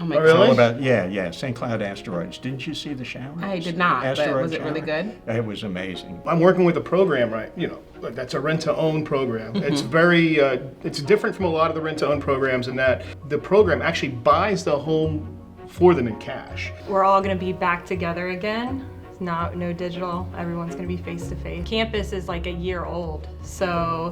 Oh my Oh, God. really? It's all about, yeah, St. Cloud asteroids. Didn't you see the shower? I did not, but Asteroid was it really shower? good? It was amazing. I'm working with a program, right? That's a rent-to-own program. It's very, it's different from a lot of the rent-to-own programs in that the program actually buys the home for them in cash. We're all going to be back together again. It's no digital. Everyone's going to be face to face. Campus is like a year old, so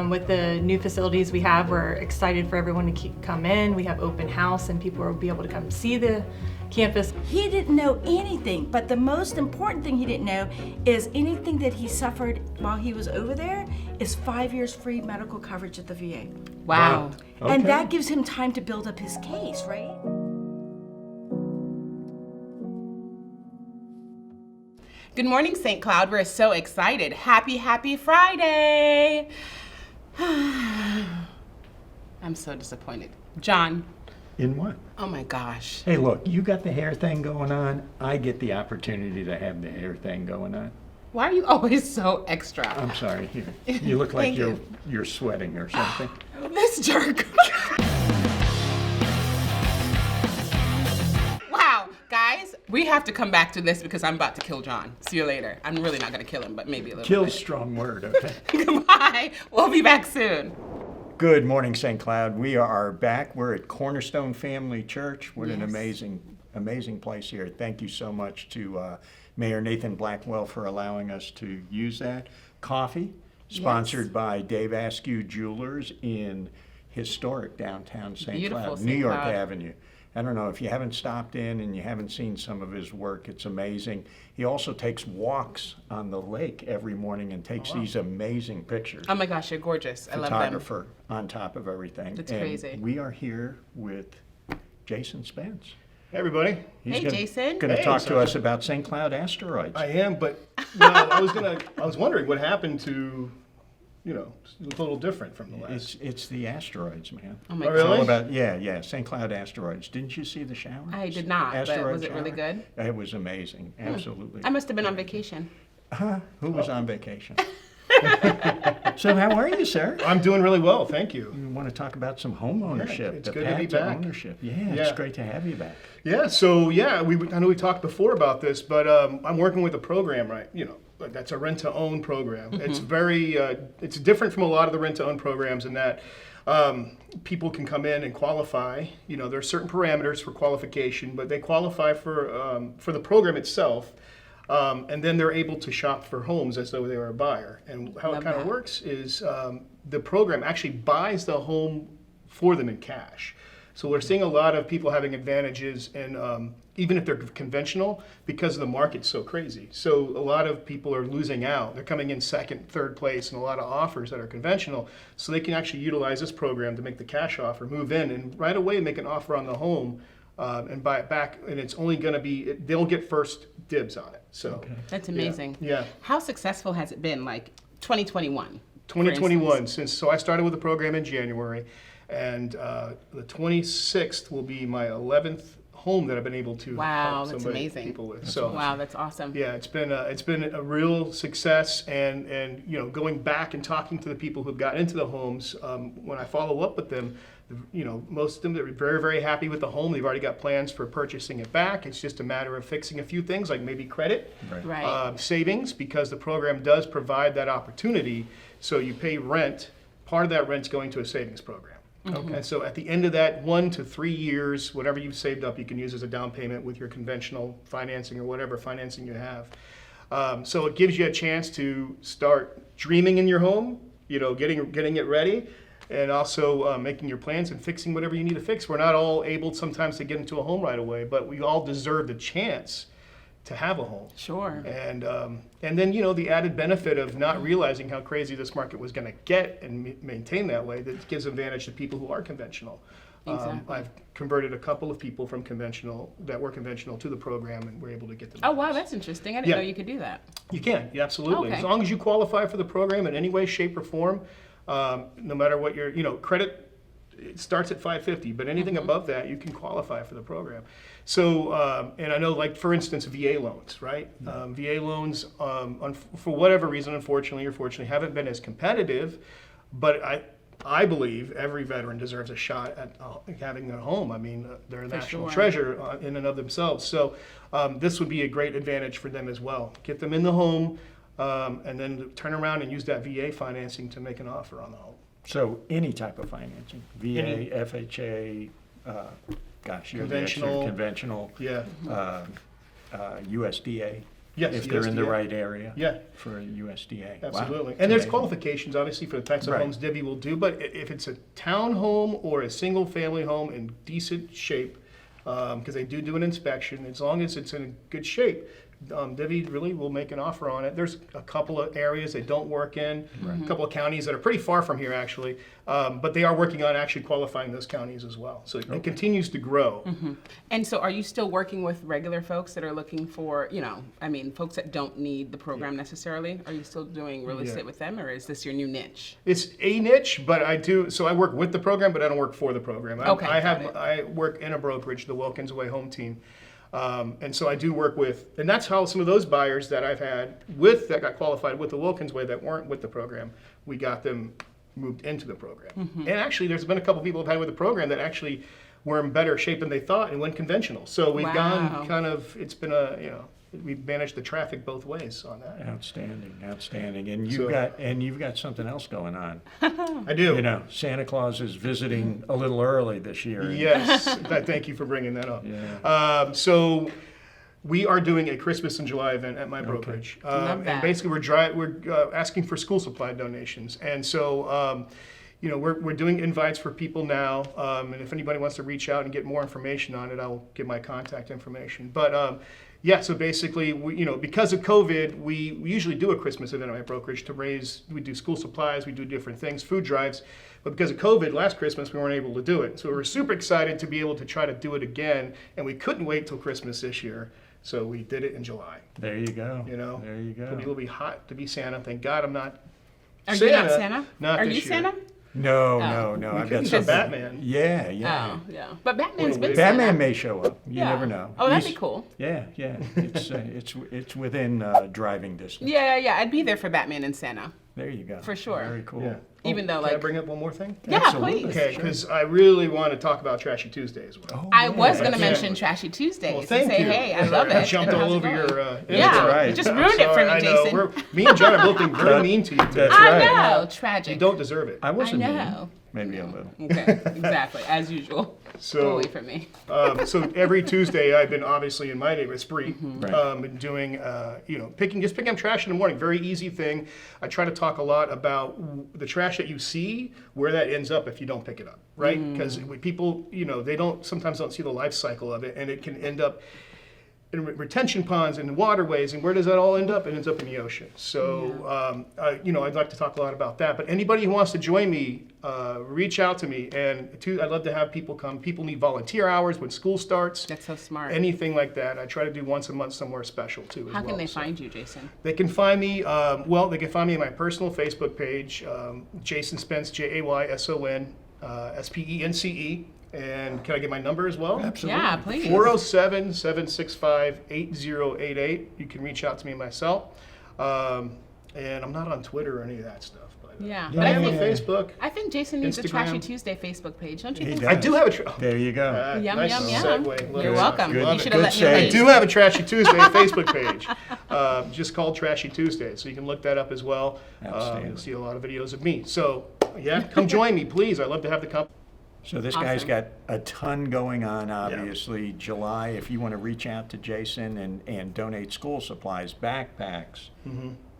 with the new facilities we have, we're excited for everyone to come in. We have open house, and people will be able to come see the campus. He didn't know anything, but the most important thing he didn't know is anything that he suffered while he was over there is 5 years free medical coverage at the VA. Wow. And Okay. that gives him time to build up his case, right? Good morning, St. Cloud. We're so excited. Happy Friday. I'm so disappointed. John, In what? oh my gosh. Hey, look, you got the hair thing going on. I get the opportunity to have the hair thing going on. Why are you always so extra? I'm sorry. Here, you look like Thank you're sweating or something. This jerk. Wow, guys, we have to come back to this because I'm about to kill John. See you later. I'm really not gonna kill him, but maybe a little Kill's strong word, okay? bit. Goodbye. We'll be back soon. Good morning, St. Cloud. We are back. We're at Cornerstone Family Church. What an Yes. amazing place here. Thank you so much to Mayor Nathan Blackwell for allowing us to use that. Coffee, sponsored by Dave Askew Jewelers in historic downtown St. Beautiful Cloud, St. New York Cloud. Avenue. I don't know if you haven't stopped in and you haven't seen some of his work, it's amazing. He also takes walks on the lake every morning and takes these amazing pictures. Oh my gosh, you're gorgeous. I love them. Photographer on top of everything. That's And crazy. we are here with Jason Spence. Hey, everybody. Hey, Jason. Going to Hey, talk to Sasha. us about St. Cloud asteroids. I am, but I was wondering what happened to, it's a little different from the last. It's the asteroids, man. Oh my Oh, gosh. It's all really? about, yeah, St. Cloud asteroids. Didn't you see the shower? I did not, but Asteroid was it really shower? good? It was amazing, absolutely. I must have been on vacation. Who was on vacation? So how are you, sir? I'm doing really well, thank you. You want to talk about some home ownership, it's the good to be path to back. ownership. Yeah, it's Yeah. great to have you back. Yeah, so I know we talked before about this, but I'm working with a program, right? That's a rent-to-own program. It's very, it's different from a lot of the rent-to-own programs in that people can come in and qualify. There are certain parameters for qualification, but they qualify for the program itself. And then they're able to shop for homes as though they were a buyer. And how Love it kind of that. works is the program actually buys the home for them in cash. So we're seeing a lot of people having advantages, and even if they're conventional, because the market's so crazy. So a lot of people are losing out. They're coming in second, third place, and a lot of offers that are conventional. So they can actually utilize this program to make the cash offer, move in, and right away make an offer on the home. And buy it back, and it's only going to be, they'll get first dibs on it. So, That's amazing. yeah. How successful has it been, like 2021? 2021, so I started with the program in January, and the 26th will be my 11th home that I've been able to Wow, help that's people amazing. with. So, Wow, that's awesome. yeah, it's been a real success, and going back and talking to the people who've gotten into the homes, when I follow up with them, most of them, they're very, very happy with the home. They've already got plans for purchasing it back. It's just a matter of fixing a few things, like maybe credit, Right. savings, because the program does provide that opportunity. So you pay rent, part of that rent's going to a savings program. Mm-hmm. And so at the end of that 1 to 3 years, whatever you've saved up, you can use as a down payment with your conventional financing or whatever financing you have. So it gives you a chance to start dreaming in your home, getting it ready, and also making your plans and fixing whatever you need to fix. We're not all able sometimes to get into a home right away, but we all deserve the chance to have a home. Sure. And then the added benefit of not realizing how crazy this market was going to get and maintain that way, that gives advantage to people who are conventional. Exactly. I've converted a couple of people from conventional to the program, and we're able to get them. Oh, wow, that's interesting. I didn't Yeah. know you could do that. You can, yeah, absolutely. Okay. As long as you qualify for the program in any way, shape, or form, no matter what your credit. It starts at 550, but anything above that, you can qualify for the program. So, and I know, like, for instance, VA loans, right? VA loans, for whatever reason, unfortunately or fortunately, haven't been as competitive, but I believe every veteran deserves a shot at having a home. I mean, they're a national sure. treasure in and of themselves. So this would be a great advantage for them as well. Get them in the home, and then turn around and use that VA financing to make an offer on the home. So any type of financing, VA, FHA, you're the expert, Conventional. conventional, Yeah. USDA. Yes, If they're in the USDA. right area. Yeah. For a USDA. Absolutely. Wow. And there's Amazing. qualifications, obviously, for the types of Right. homes Debbie will do. But if it's a town home or a single family home in decent shape, because they do an inspection, as long as it's in good shape, Debbie really will make an offer on it. There's a couple of areas they don't work in, a couple of counties that are pretty far from here, actually. But they are working on actually qualifying those counties as well. So it continues to grow. And so are you still working with regular folks that are looking for, folks that don't need the program necessarily? Are you still doing real estate with them, or is this your new niche? It's a niche, but I work with the program, but I don't work for the program. Okay, got it. I work in a brokerage, the Wilkins Way Home Team. And so I do work with, and that's how some of those buyers that I've had that got qualified with the Wilkins Way that weren't with the program, we got them moved into the program. And actually, there's been a couple people I've had with the program that actually were in better shape than they thought and went conventional. So we've gone it's been we've managed the traffic both ways on that. Outstanding. And you've got something else going on. I do. Santa Claus is visiting a little early this year. Yes, thank you for bringing that up. Yeah. So we are doing a Christmas in July event at my brokerage. Love that. And basically we're asking for school supply donations. And so, we're doing invites for people now. And if anybody wants to reach out and get more information on it, I'll give my contact information. But so basically, because of COVID, we usually do a Christmas event at my brokerage we do school supplies, we do different things, food drives. But because of COVID, last Christmas, we weren't able to do it. So we were super excited to be able to try to do it again. And we couldn't wait till Christmas this year. So we did it in July. There you go. There you go. It'll be a little bit hot to be Santa. Thank God I'm not Are Santa. you not Santa? Not Are this you year. Santa? No. I've got got some Batman. Yeah. Oh, yeah. But Batman's been Batman Santa. may show up. You never know. Oh, that'd be cool. Yeah. It's within driving distance. Yeah. I'd be there for Batman and Santa. There you go. For sure. Very cool. Yeah. Even though, Can I bring up one more thing? Yeah, Absolutely. please. Okay, because I really want to talk about Trashy Tuesday as well. Oh, I was going to Yeah. mention Trashy Tuesdays Well, and thank say, you. hey, I love I it. jumped and all how's it over going? your Yeah, That's right. you just I'm ruined it for sorry, me, I know. Jason. Me and John are both being very mean to you today. That's I right. know, tragic. You don't deserve it. I wasn't I mean. know. Maybe a little. Okay, exactly, as usual. So- Go away from me. So every Tuesday, I've been obviously in my neighborhood, Spree, Right. been doing, picking up trash in the morning. Very easy thing. I try to talk a lot about the trash that you see, where that ends up if you don't pick it up, right? Because people, they sometimes don't see the life cycle of it, and it can end up in retention ponds and waterways, and where does that all end up? It ends up in the ocean. So, I'd like to talk a lot about that. But anybody who wants to join me, reach out to me. And I'd love to have people come. People need volunteer hours when school starts. That's so smart. Anything like that. I try to do once a month somewhere special too. How can they find you, Jason? They can find me. They can find me on my personal Facebook page, Jason Spence, JAYSON, SPENCE. And can I get my number as well? Absolutely. Yeah, please. 407-765-8088. You can reach out to me myself. And I'm not on Twitter or any of that stuff. But, Yeah, but but I I'm on think Facebook. Jamie needs a Instagram. Trashy Tuesday Facebook page, don't you He think? does. I do have a There you go. Yum, nice yum, yum. segue. Love You're it. welcome. Good- You should have good let me save. I lead. do have a Trashy Tuesday Facebook page, just called Trashy Tuesday, so you can look that up as well. Outstanding. You'll see a lot of videos of me. So, come join me, please. I'd love to have the company. So this guy's Awesome. got a ton going on, obviously. July, if you want to reach out to Jason and donate school supplies, backpacks,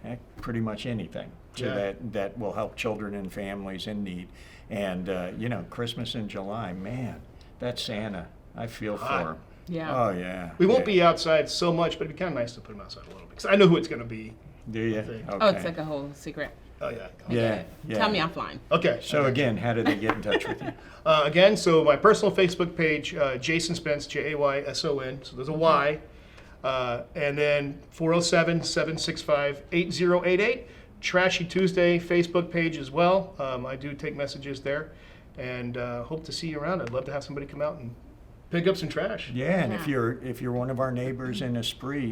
heck, pretty much anything that will help children and families in need. And, Christmas in July, man, that's Santa. I feel for him. Yeah. Oh, yeah. We won't be outside so much, but it'd be kind of nice to put them outside a little bit, because I know who it's going to be. Do you? think. Okay. Oh, it's like a whole secret. Oh, yeah. Yeah, yeah. Tell me offline. Okay. So again, how do they get in touch with you? So my personal Facebook page, Jason Spence, JAYSON, so there's a Y, and then 407-765-8088. Trashy Tuesday Facebook page as well. I do take messages there, and hope to see you around. I'd love to have somebody come out and Pick up some trash. Yeah, and Yeah. if you're one of our neighbors in Esprit,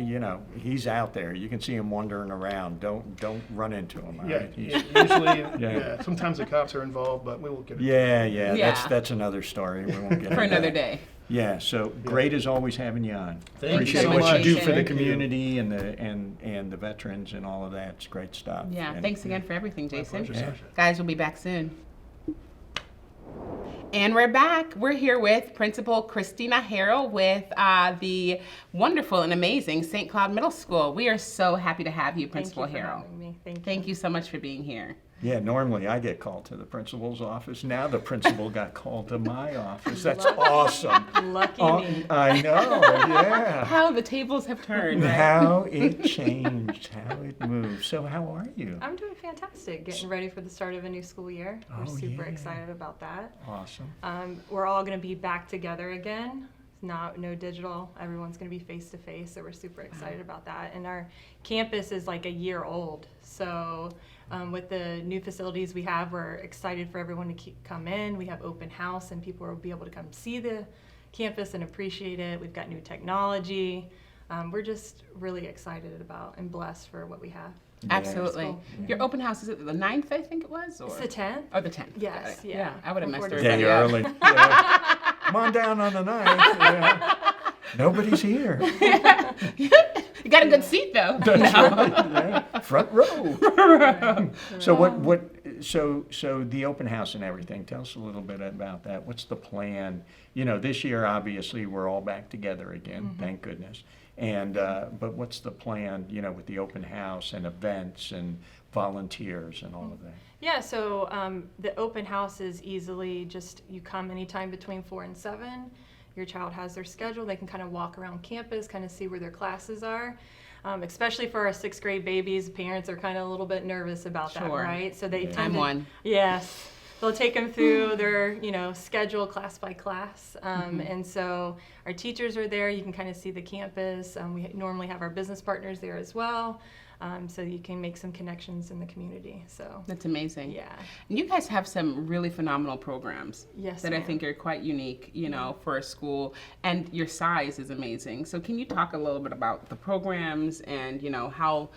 you know, he's out there. You can see him wandering around. Don't run into him. All Yeah, right? usually, Yeah. yeah. Sometimes the cops are involved, but we will get it. Yeah. Yeah. That's another story. We won't get For into another that. day. Yeah. So great as always having you on. Thank Appreciate you so what much. you do for the Thank you. community and the veterans and all of that. It's great stuff. Yeah, And- thanks again for everything, My Jason. pleasure, Yeah. Sasha. Guys, we'll be back soon. And we're back. We're here with Principal Christina Harrell with the wonderful and amazing St. Cloud Middle School. We are so happy to have you, Principal Thank you for Harrell. having me. Thank you. Thank you so much for being here. Yeah, normally I get called to the principal's office. Now the principal got called to my office. That's Lucky- awesome. Lucky Oh, me. I know, yeah. How the tables have turned, right? How it changed, how it moved. So how are you? I'm doing fantastic. Getting ready for the start of a new school year. We're Oh, super yeah. excited about that. Awesome. We're all going to be back together again. No digital. Everyone's going to be face to face. So we're super excited about that. And our campus is like a year old. So with the new facilities we have, we're excited for everyone to come in. We have open house and people will be able to come see the campus and appreciate it. We've got new technology. We're just really excited about and blessed for what we have. Absolutely. School. Your open house, is it the 9th, I think it was? Or? It's the 10th. Oh, the 10th. Yes, Got it. yeah. I would have messed Before Yeah, everybody you're up. early. Yeah. Come on down on the 9th. Yeah. Nobody's here. You got a good seat, though. No. Yeah. Front row. So the open house and everything, tell us a little bit about that. What's the plan? You know, this year, obviously, we're all back together again, thank goodness. And, but what's the plan, you know, with the open house and events and volunteers and all of that? Yeah, so the open house is easily just, you come anytime between 4 and 7. Your child has their schedule. They can kind of walk around campus, kind of see where their classes are. Especially for our 6th grade babies, parents are kind of a little bit nervous about that, Sure. right? So they Yeah. tend I'm to, one. Yes. They'll take them through their, schedule class by class. And so our teachers are there. You can kind of see the campus. We normally have our business partners there as well. So you can make some connections in the community. So, That's amazing. yeah. And you guys have some really phenomenal programs Yes, that I ma'am. think are quite unique, for a school, and your size is amazing. So can you talk a little bit about the programs and, how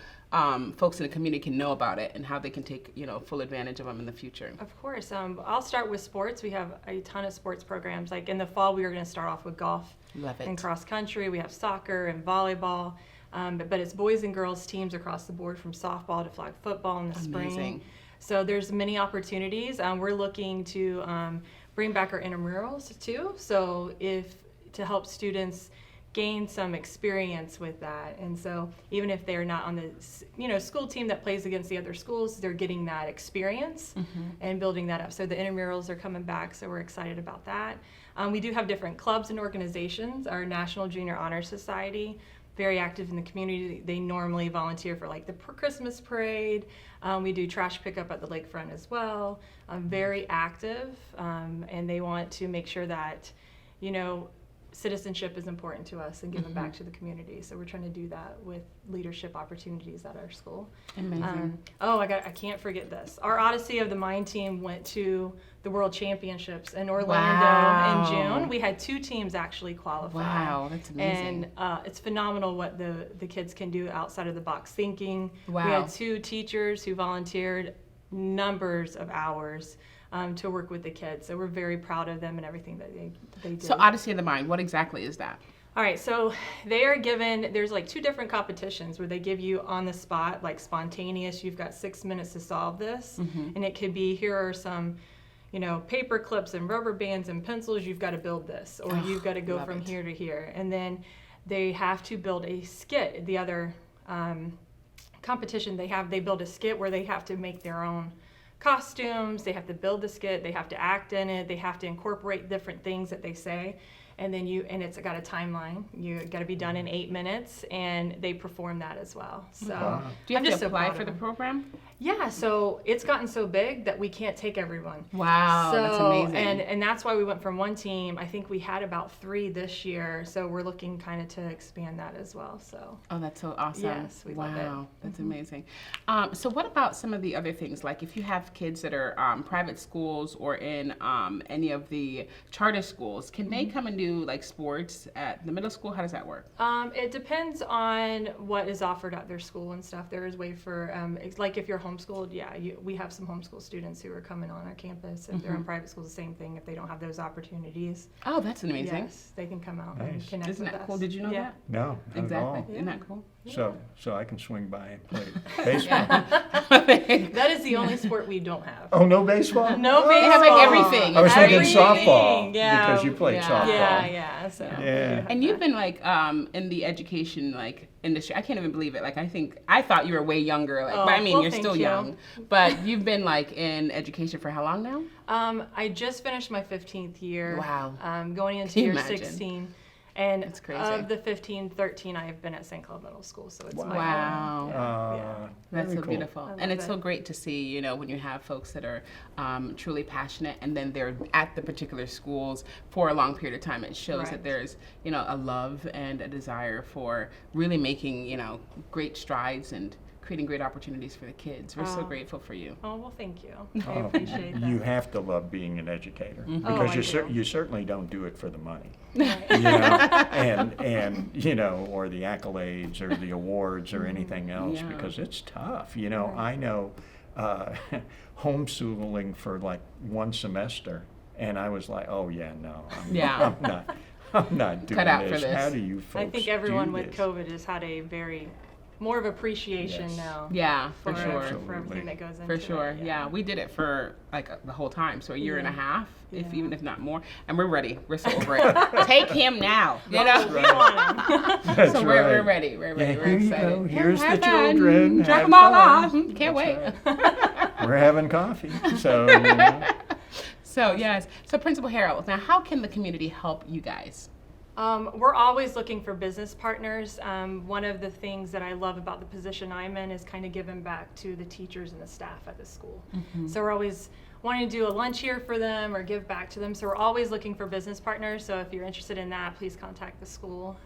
folks in the community can know about it and how they can take, full advantage of them in the future? Of course. I'll start with sports. We have a ton of sports programs. Like in the fall, we are going to start off with golf Love it. and cross country. We have soccer and volleyball. But it's boys and girls teams across the board, from softball to flag football in the spring. Amazing. So there's many opportunities. We're looking to bring back our intramurals too. So to help students gain some experience with that. And so even if they're not on the school team that plays against the other schools, they're getting that experience and building that up. So the intramurals are coming back, so we're excited about that. We do have different clubs and organizations. Our National Junior Honor Society, very active in the community. They normally volunteer for like the Christmas parade. We do trash pickup at the lakefront as well. Very active, and they want to make sure that, citizenship is important to us and giving back to the community. So we're trying to do that with leadership opportunities at our school. Amazing. I can't forget this. Our Odyssey of the Mind team went to the World Championships in Orlando Wow. in June. We had 2 teams actually qualify. Wow, that's amazing. And it's phenomenal what the kids can do outside of the box thinking. Wow. We had 2 teachers who volunteered numbers of hours to work with the kids. So we're very proud of them and everything that they did. So Odyssey of the Mind, what exactly is that? All right, so they are given, there's like 2 different competitions where they give you on the spot, like spontaneous, you've got 6 minutes to solve this. And it could be, here are some, paper clips and rubber bands and pencils, you've got to build this. Or you've got to go love from it. here to here. And then they have to build a skit. The other competition they build a skit where they have to make their own costumes, they have to build the skit, they have to act in it, they have to incorporate different things that they say, and then it's got a timeline. You got to be done in 8 minutes, and they perform that as well. So Wow. Do you have I'm to just so apply proud for of the them. program? Yeah, so it's gotten so big that we can't take everyone. Wow, So, that's amazing. And that's why we went from one team. I think we had about 3 this year, so we're looking kind of to expand that as well. So. Oh, that's so awesome. Yes, we love it. Wow, that's amazing. So what about some of the other things? Like if you have kids that are private schools or in any of the charter schools, can they come and do like sports at the middle school? How does that work? It depends on what is offered at their school and stuff. There is way for, like if you're homeschooled, we have some homeschool students who are coming on our campus. If they're in private schools, the same thing. If they don't have those opportunities, Oh, that's amazing. yes, they can come out Nice. and connect Isn't with that us. cool? Did you know Yeah. that? No, not at Exactly. all. Isn't that cool? So I can swing by and play baseball. That is the only sport we don't have. Oh, no baseball? No They have baseball. like everything. I was thinking Everything, softball yeah. because you played Yeah. softball. Yeah. So. Yeah. And you've been like in the education like industry. I can't even believe it. Like I thought you were way younger. Like, but I mean, well, you're thank still you. young. But you've been like in education for how long now? I just finished my 15th year. Wow. Going into Can you year imagine? 16. And That's crazy. of the 15, 13 I have been at St. Cloud Middle School. So it's my Wow. Yeah. That's Very so cool. beautiful. I And love it's so it. great to see, you know, when you have folks that are truly passionate and then they're at the particular schools for a long period of time. It shows that Right. there's, you know, a love and a desire for really making, you know, great strides and creating great opportunities for the kids. We're so Oh. grateful for you. Oh, well, thank you. I Oh, appreciate that. You have to love being an educator Oh, because I do. you certainly don't do it for the money. Right. You know, and you know, or the accolades or the awards or anything else, Yeah. because it's tough. You know, I know homeschooling for like one semester, and I was like, oh yeah, no, Yeah. I'm not doing Cut out for this. this. How do you folks I think everyone do with this? COVID has had a more of appreciation Yes. now. Yeah, for For, sure. for Absolutely. everything that goes into For it. sure, yeah. We did it for like the whole time, so a year and a Yeah. half, if Yeah. even if not more. And we're ready. We're so over it. Take him now, you know. We want 'em. That's So right. we're ready. We're ready. Yeah, we're here you excited. go. Here's Have the fun. children. Drop Have them all fun. off. Can't That's wait. right. We're having coffee, so you know. So yes. So Principal Harold, now how can the community help you guys? We're always looking for business partners. One of the things that I love about the position I'm in is kind of giving back to the teachers and the staff at the school. So we're always wanting to do a lunch here for them or give back to them. So we're always looking for business partners. So if you're interested in that, please contact the school.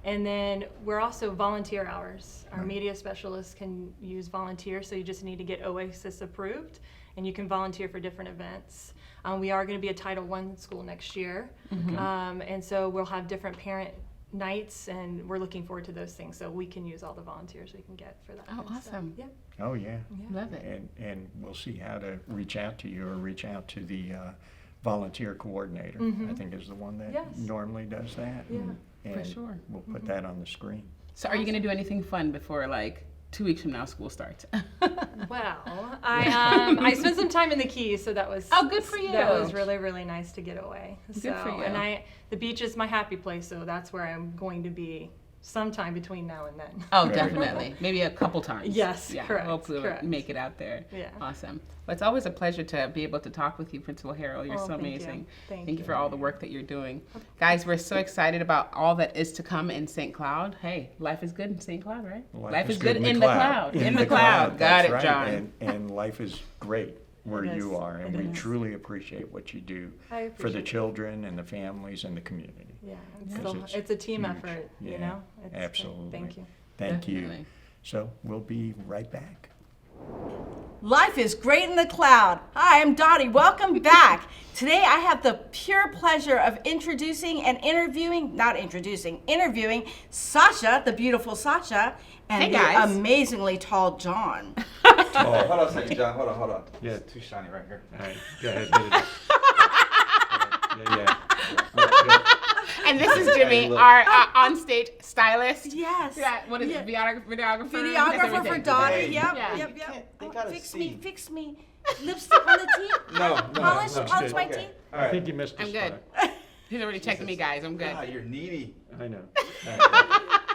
And then we're also volunteer hours. Our media specialists can use volunteers, so you just need to get OASIS approved, and you can volunteer for different events. We are going to be a Title I school next year, and so we'll have different parent nights, and we're looking forward to those things. So we can use all the volunteers we can get for that. Oh, kind of stuff. awesome. Yeah. Oh yeah. Love it. And we'll see how to reach out to you or reach out to the volunteer coordinator. I think is the one that Yes. normally does that. Yeah. And sure. We'll put that on the screen. So are you going to do anything fun before like 2 weeks from now school starts? Well, I spent some time in the Keys, so that was Oh, good for you. That was really, really nice to get away. Good for you. And the beach is my happy place, so that's where I'm going to be sometime between now and then. Oh, Very definitely. Maybe a couple times. Yes, Yeah, correct, hopefully correct. we'll make it out there. Yeah. Awesome. Well, it's always a pleasure to be able to talk with you, Principal Harold. You're Oh, so thank you. amazing. Thank you you. for all the work that you're doing. Guys, we're so excited about all that is to come in St. Cloud. Hey, life is good in St. Cloud, right? Life is good in the cloud. In the cloud. Got That's it, right. John. And life is great where It you is. are, and It we is. truly appreciate what you do I for the appreciate it. children and the families and the community. Yeah, Because it's a team huge. effort, Yeah, you know? It's great. absolutely. Thank you. Thank Definitely. you. So we'll be right back. Life is great in the cloud. Hi, I'm Dottie. Welcome back. Today I have the pure pleasure of interviewing Sasha, the beautiful Sasha, and Hey, the guys. amazingly tall John. Hold on a second, John. Hold on. Yeah. It's too shiny right here. All right, go ahead. Hit it. Yeah. And this is Jimmy, Look. our onstage stylist. Yes. Yeah, what is Yeah. it? Videographer? That's Videographer for everything. Dottie. Hey, Yep, yeah. yep, They yep. gotta Fix see. me. Lipstick on the teeth. No. Polish my Okay. teeth. All I right. think you missed a I'm good. spot. He's already checking me, guys. I'm good. God, you're needy. I know.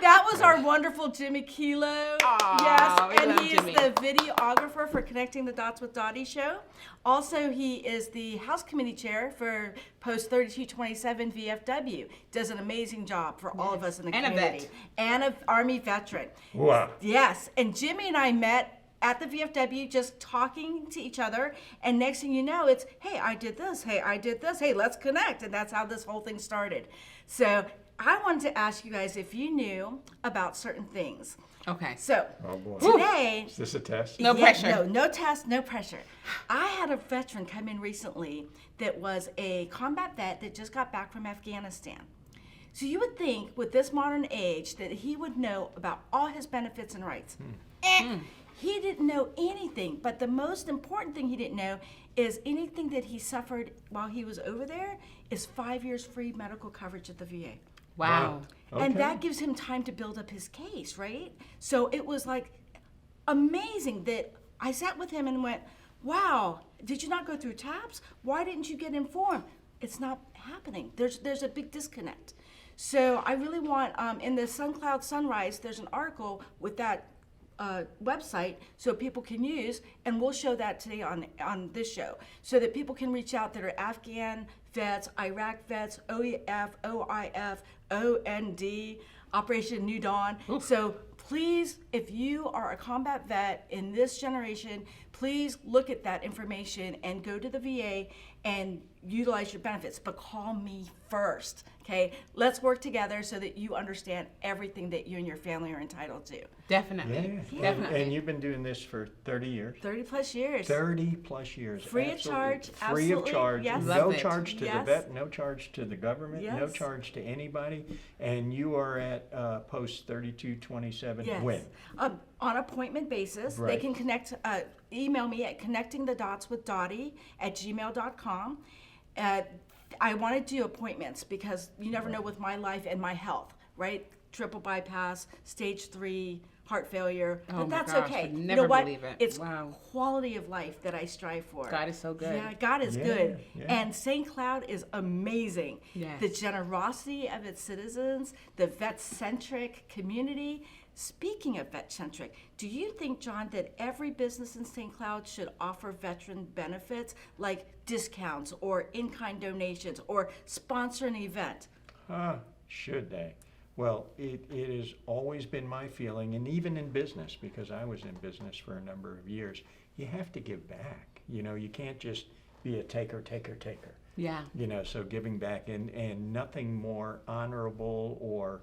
That was our wonderful Jimmy Kilo. Aw, we Yes, and love he Jimmy. is the videographer for Connecting the Dots with Dottie show. Also, he is the House Committee Chair for Post 3227 VFW. Does an amazing job for all of us in the And a community. vet. And an Army veteran. Wow. Yes, and Jimmy and I met at the VFW just talking to each other. And next thing you know, it's, hey, I did this. Hey, I did this. Hey, let's connect. And that's how this whole thing started. So I wanted to ask you guys if you knew about certain things. Okay. So Oh, boy. today, Is this a test? No pressure. No test, no pressure. I had a veteran come in recently that was a combat vet that just got back from Afghanistan. So you would think with this modern age that he would know about all his benefits and rights. He didn't know anything, but the most important thing he didn't know is anything that he suffered while he was over there is 5 years free medical coverage at the VA. Wow. Okay. And that gives him time to build up his case, right? So it was like amazing that I sat with him and went, wow, did you not go through TAPS? Why didn't you get informed? It's not happening. There's a big disconnect. So I really want, in the SunCloud Sunrise, there's an article with that website so people can use, and we'll show that today on this show, so that people can reach out that are Afghan vets, Iraq vets, OEF, OIF, OND, Operation New Dawn. So please, if you are a combat vet in this generation, please look at that information and go to the VA and utilize your benefits, but call me first, okay? Let's work together so that you understand everything that you and your family are entitled to. Definitely. Yeah. Definitely. And you've been doing this for 30 years? 30 plus years. 30 plus years. Free of Absolutely. charge, Free absolutely, of charge. yes. No Love it. charge to the Yes. vet, no charge to the government, no Yes. charge to anybody. And you are at post 3227 Yes. when? On appointment basis, they Right. can connect, email me at connectingthedotswithdottie@gmail.com. I want to do appointments because you never know with my life and my health, right? Triple bypass, stage 3, heart failure, Oh but my that's gosh, okay. would You never know what? believe it. It's Wow. quality of life that I strive for. God is so good. Yeah, God is Yeah, good. yeah. And St. Cloud is amazing. Yes. The generosity of its citizens, the vet-centric community. Speaking of vet-centric, do you think, John, that every business in St. Cloud should offer veteran benefits like discounts or in-kind donations or sponsor an event? Should they? Well, it has always been my feeling, and even in business, because I was in business for a number of years, you have to give back. You know, you can't just be a taker. Yeah. You know, so giving back, and nothing more honorable or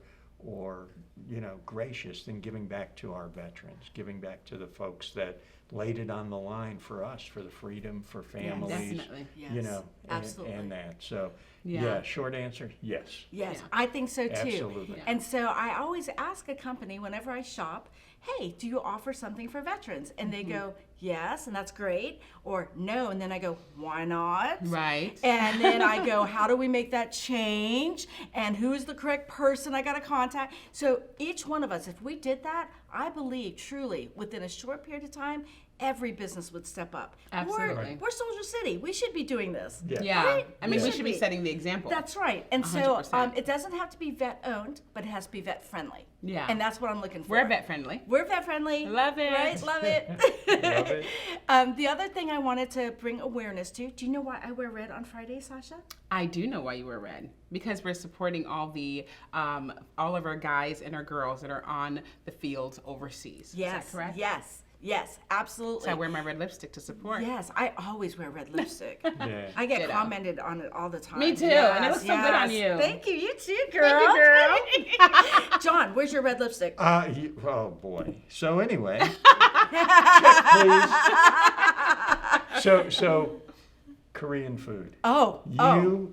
you know, gracious than giving back to our veterans, giving back to the folks that laid it on the line for us, for the freedom, for families, Definitely. Yes, you know, absolutely. and that. So, Yeah. yeah, short answer, yes. Yes, Yeah. I think so too. Absolutely. Yeah. And so I always ask a company whenever I shop, hey, do you offer something for veterans? And they go, yes, and that's great, or no, and then I go, why not? Right. And then I go, how do we make that change? And who's the correct person I got to contact? So each one of us, if we did that, I believe truly within a short period of time, every business would step up. Absolutely. We're Soldier City. We should be doing this. Yeah. Yeah. Right? I mean, Yeah. we should be setting the example. That's right. And so 100%. it doesn't have to be vet owned, but it has to be vet friendly. Yeah. And that's what I'm looking for. We're vet friendly. We're vet friendly. Love it. Right? Love it. Love it. The other thing I wanted to bring awareness to, do you know why I wear red on Friday, Sasha? I do know why you wear red, because we're supporting all of our guys and our girls that are on the fields overseas. Yes. Is that correct? Yes, absolutely. So I wear my red lipstick to support. Yes, I always wear red lipstick. Yeah. I get Ditto. commented on it all the time. Me too, and it looks so good on yes. you. Thank you, you too, girl. Thank you, girl. John, where's your red lipstick? Oh boy. So anyway, check, please. So Korean food. Oh,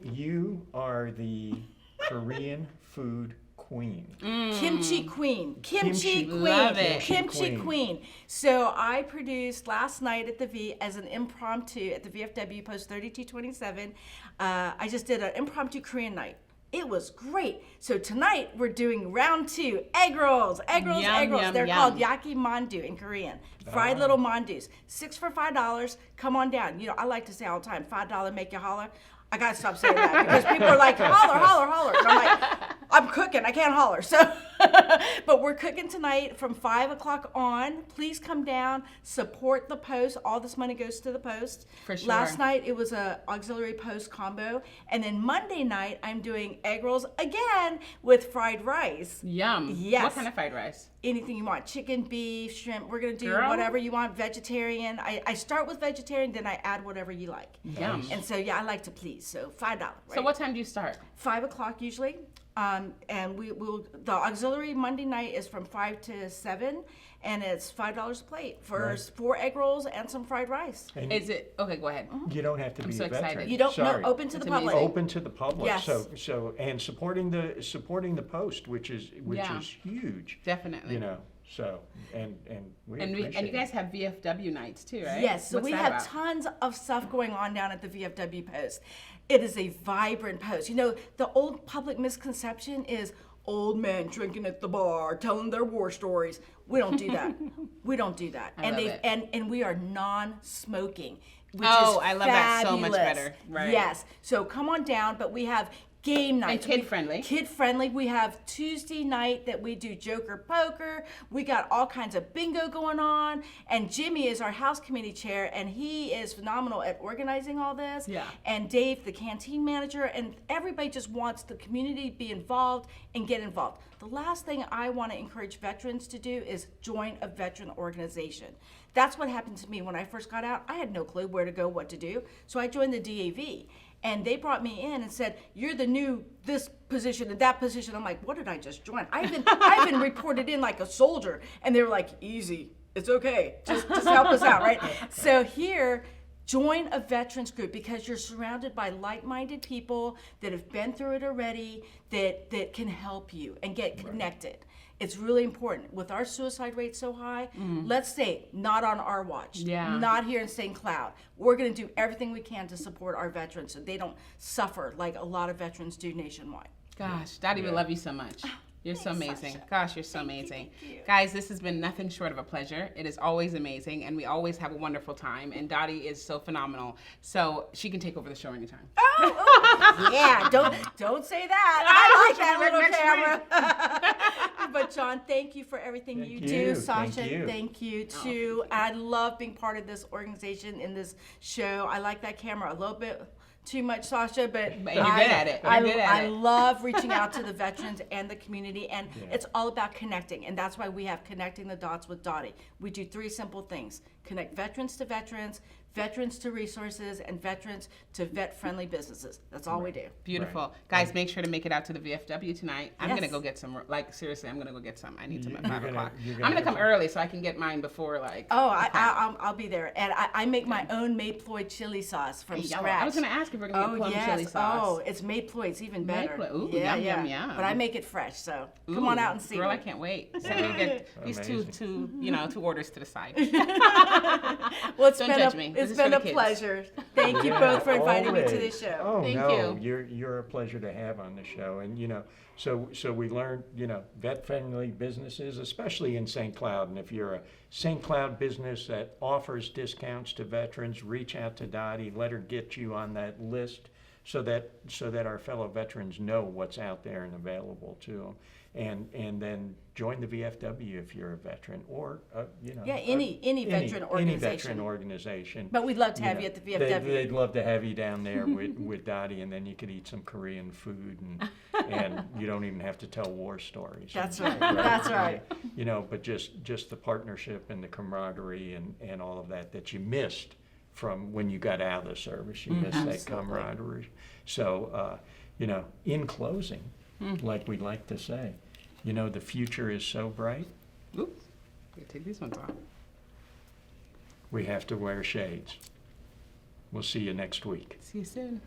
You are the Korean food queen. Kimchi Queen. Kimchi Queen. Love it. Kimchi Queen. Queen. So I produced last night at the V as an impromptu at the VFW post 3227. I just did an impromptu Korean night. It was great. So tonight we're doing round 2, egg rolls. Egg rolls, Yum, egg rolls. yum, They're yum. called yaki mandu in Korean. Fried little mandus. 6 for $5. Come on down. You know, I like to say all the time, $5 make you holler. I gotta stop saying that because people are like, holler, holler, holler. And I'm like, I'm cooking, I can't holler. So But we're cooking tonight from 5 o'clock on. Please come down, support the post. All this money goes to the post. For sure. Last night it was a auxiliary post combo, and then Monday night I'm doing egg rolls again with fried rice. Yum. Yes. What kind of fried rice? Anything you want, chicken, beef, shrimp. We're gonna do Girl. whatever you want. Vegetarian. I start with vegetarian, then I add whatever you like. Yum. And so yeah, I like to please. So $5. Right? So what time do you start? 5 o'clock usually. And the auxiliary Monday night is from 5 to 7, and it's $5 a plate for Right. 4 egg rolls and some fried rice. And Is it okay? Go ahead. you don't have to be so a veteran. excited. You don't Sorry. know, open to It's the public. amazing. Open to the public. Yes. So and supporting the post, which is Yeah. huge. Definitely. You know. So and we And appreciate you guys have VFW nights too, right? Yes, so What's we that have about? tons of stuff going on down at the VFW post. It is a vibrant post. You know, the old public misconception is old men drinking at the bar, telling their war stories. We don't do that. We don't do that. I love it. And we are non-smoking, which Oh, is I love that so much fabulous. better. Right. Yes. So come on down, but we have game nights. kid-friendly. Kid-friendly. We have Tuesday night that we do Joker Poker. We got all kinds of bingo going on. And Jimmy is our house committee chair, and he is phenomenal at organizing all this. Yeah. And Dave, the canteen manager, and everybody just wants the community to be involved and get involved. The last thing I want to encourage veterans to do is join a veteran organization. That's what happened to me when I first got out. I had no clue where to go, what to do. So I joined the DAV. And they brought me in and said, "You're the new this position and that position." I'm like, "What did I just join? I've been reported in like a soldier." And they were like, "Easy, it's okay. Just help us out, right?" So here, join a veterans group because you're surrounded by like-minded people that have been through it already, that can help you and get connected. It's really important. With our suicide rate so high, let's say not on our watch, Yeah. not here in St. Cloud. We're going to do everything we can to support our veterans so they don't suffer like a lot of veterans do nationwide. Gosh, Dottie, we love you so much. You're so Thanks, amazing. Sasha. Gosh, you're so amazing. thank you. Guys, this has been nothing short of a pleasure. It is always amazing, and we always have a wonderful time. And Dottie is so phenomenal. So she can take over the show anytime. Oh, yeah, don't say that. I like that Next little camera. But John, thank you for everything Thank you you. do. Thank Sasha, you. thank you too. I love being part of this organization in this show. I like that camera a little bit too much, Sasha, but But you're good at it. You're good at I it. love reaching out to the veterans and the community, and it's all about connecting, and that's why we have Connecting the Dots with Dottie. We do 3 simple things: connect veterans to veterans, veterans to resources, and veterans to vet-friendly businesses. That's all we do. Beautiful. Guys, make sure to make it out to the VFW tonight. I'm Yes. going to go get some, like, seriously, I'm going to go get some. I need some at You're 5 gonna- o'clock. you're I'm gonna going to get come some. early so I can get mine before, like. Oh, the pack. I'll be there, and I make my own Mayploy chili sauce from Hey, yo, scratch. I was going to ask if we're going to Oh get plum yes! chili sauce. Oh, it's Mayploy. It's even better. Mayploy. Ooh, yeah, yum, yeah. yum, yum. But I make it fresh, so come on Ooh, out and see Girl, me. I can't wait. Send me the, these Amazing. two orders to the side. Well, it's Don't been judge me. This it's is been for a the kids. pleasure. Thank you Yeah, both for inviting me to always. this show. Oh Thank no, you. you're a pleasure to have on the show, and so we learned vet-friendly businesses, especially in St. Cloud, and if you're a St. Cloud business that offers discounts to veterans, reach out to Dottie, let her get you on that list, so that our fellow veterans know what's out there and available to them, and then join the VFW if you're a veteran, or any veteran any veteran organization. organization. But we'd love to have you at the VFW. They'd love to have you down there with Dottie, and then you could eat some Korean food, and you don't even have to tell war stories. That's right. That's right. But just the partnership and the camaraderie and all of that you missed from when you got out of the service. You missed that camaraderie. So, in closing, like we like to say, the future is so bright, Oops. I'm gonna take these ones off. we have to wear shades. We'll see you next week. See you soon.